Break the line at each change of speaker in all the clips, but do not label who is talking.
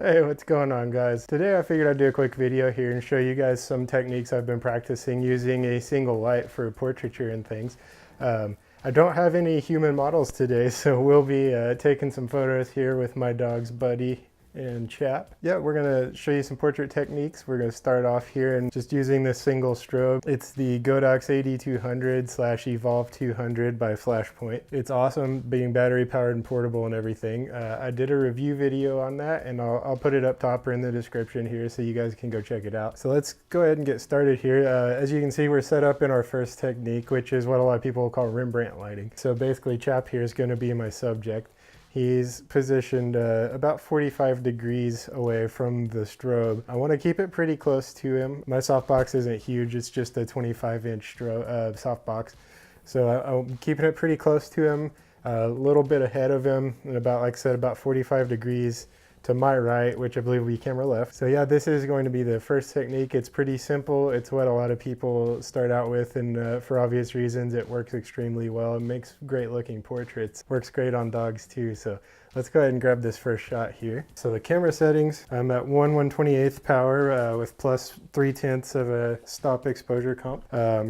Hey, what's going on, guys? Today I figured I'd do a quick video here and show you guys some techniques I've been practicing using a single light for portraiture and things. I don't have any human models today, so we'll be taking some photos here with my dog's Buddy and Chap. Yeah, we're gonna show you some portrait techniques. We're gonna start off here and just using this single strobe. It's the Godox AD200 / eVolv 200 by Flashpoint. It's awesome being battery powered and portable and everything. I did a review video on that and I'll put it up top or in the description here so you guys can go check it out. So let's go ahead and get started here. As you can see, we're set up in our first technique, which is what a lot of people call Rembrandt lighting. So basically Chap here is gonna be my subject. He's positioned about 45 degrees away from the strobe. I want to keep it pretty close to him. My softbox isn't huge, it's just a 25-inch softbox. So I'm keeping it pretty close to him, a little bit ahead of him, and about, like I said, about 45 degrees to my right, which I believe will be camera left. So yeah, this is going to be the first technique. It's pretty simple. It's what a lot of people start out with, and for obvious reasons, it works extremely well. It makes great looking portraits. Works great on dogs too. So let's go ahead and grab this first shot here. So the camera settings, I'm at 1/128th power with plus 3/10 of a stop exposure comp.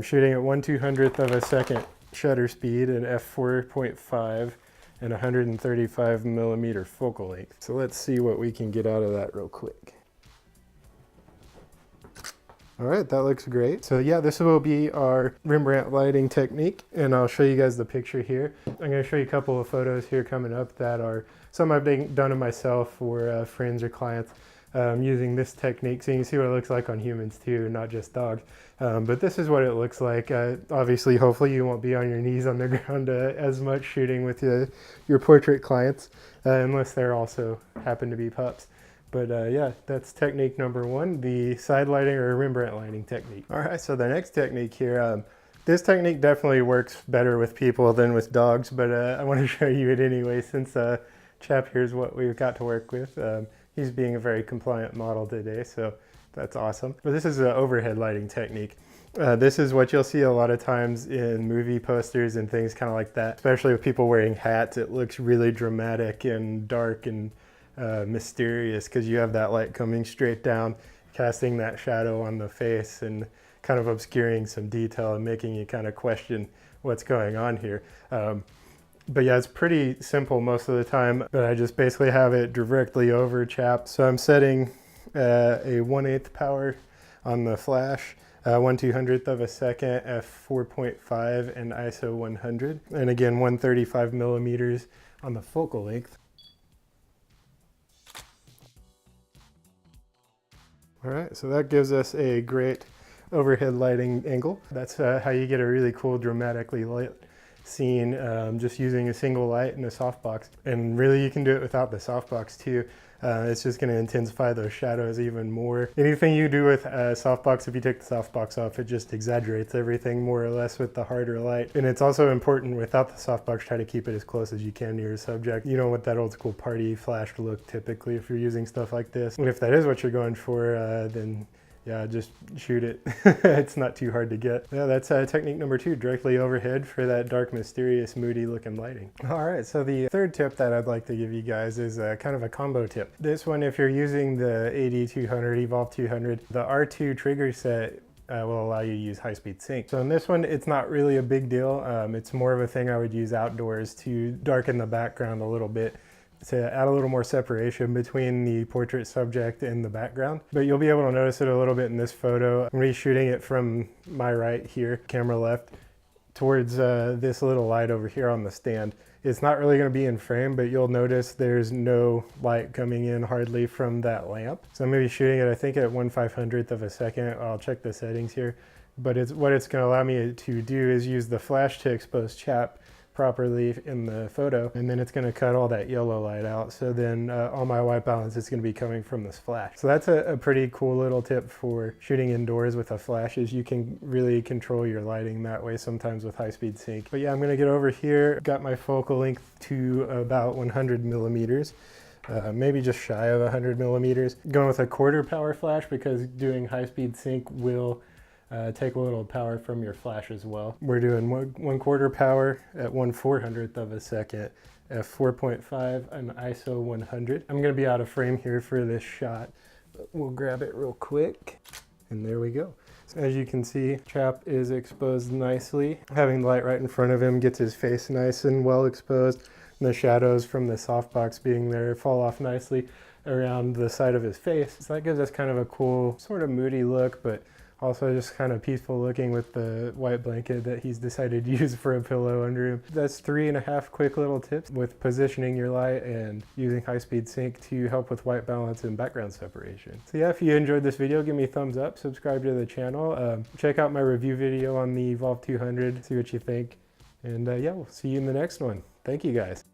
Shooting at 1/200th of a second shutter speed and f4.5. and 135 millimeter focal length. So let's see what we can get out of that real quick. All right, that looks great. So yeah, this will be our Rembrandt lighting technique, and I'll show you guys the picture here. I'm gonna show you a couple of photos here coming up that are some I've done of myself or friends or clients using this technique. So you can see what it looks like on humans too, not just dogs. But this is what it looks like. Obviously, hopefully you won't be on your knees on the ground as much shooting with your portrait clients, unless they're also happen to be pups. But yeah, that's technique number one, the side lighting or Rembrandt lighting technique. All right, so the next technique here, this technique definitely works better with people than with dogs, but I want to show you it anyway since Chap here's what we've got to work with. He's being a very compliant model today, so that's awesome. But this is an overhead lighting technique. This is what you'll see a lot of times in movie posters and things kind of like that, especially with people wearing hats. It looks really dramatic and dark and mysterious because you have that light coming straight down, casting that shadow on the face and kind of obscuring some detail and making you kind of question what's going on here. But yeah, it's pretty simple most of the time, but I just basically have it directly over Chap. So I'm setting a 1/8 power on the flash, 1/200th of a second, f4.5 and ISO 100. And again, 135 millimeters on the focal length. All right, so that gives us a great overhead lighting angle. That's how you get a really cool dramatically lit scene, just using a single light and a softbox. And really you can do it without the softbox too. It's just going to intensify those shadows even more. Anything you do with a softbox, if you take the softbox off, it just exaggerates everything more or less with the harder light. And it's also important without the softbox, try to keep it as close as you can to your subject. You don't want that old school party flash look typically if you're using stuff like this. And if that is what you're going for, then yeah, just shoot it. It's not too hard to get. Yeah, that's technique number two, directly overhead for that dark, mysterious, moody looking lighting. All right, so the third tip that I'd like to give you guys is kind of a combo tip. This one, if you're using the AD200, eVolv 200, the R2 trigger set will allow you to use high-speed sync. So in this one, it's not really a big deal. It's more of a thing I would use outdoors to darken the background a little bit, to add a little more separation between the portrait subject and the background. But you'll be able to notice it a little bit in this photo. I'm reshooting it from my right here, camera left, towards this little light over here on the stand. It's not really going to be in frame, but you'll notice there's no light coming in hardly from that lamp. So I'm going to be shooting it, I think, at 1/500th of a second. I'll check the settings here. But what it's going to allow me to do is use the flash to expose Chap properly in the photo, and then it's going to cut all that yellow light out. So then all my white balance is going to be coming from this flash. So that's a pretty cool little tip for shooting indoors with a flash, is you can really control your lighting that way sometimes with high-speed sync. But yeah, I'm going to get over here, got my focal length to about 100 millimeters. Maybe just shy of 100 millimeters. Going with a 1/4 power flash because doing high-speed sync will take a little power from your flash as well. We're doing 1/4 power at 1/400th of a second f4.5, and ISO 100. I'm gonna be out of frame here for this shot, but we'll grab it real quick. And there we go. So as you can see, chap is exposed nicely. Having the light right in front of him gets his face nice and well exposed. And the shadows from the softbox being there fall off nicely around the side of his face. So that gives us kind of a cool, sort of moody look, but also just kind of peaceful looking with the white blanket that he's decided to use for a pillow under him. That's 3.5 quick little tips with positioning your light and using high-speed sync to help with white balance and background separation. So yeah, if you enjoyed this video, give me a thumbs up, subscribe to the channel, check out my review video on the eVolv 200, see what you think, and yeah, we'll see you in the next one. Thank you guys.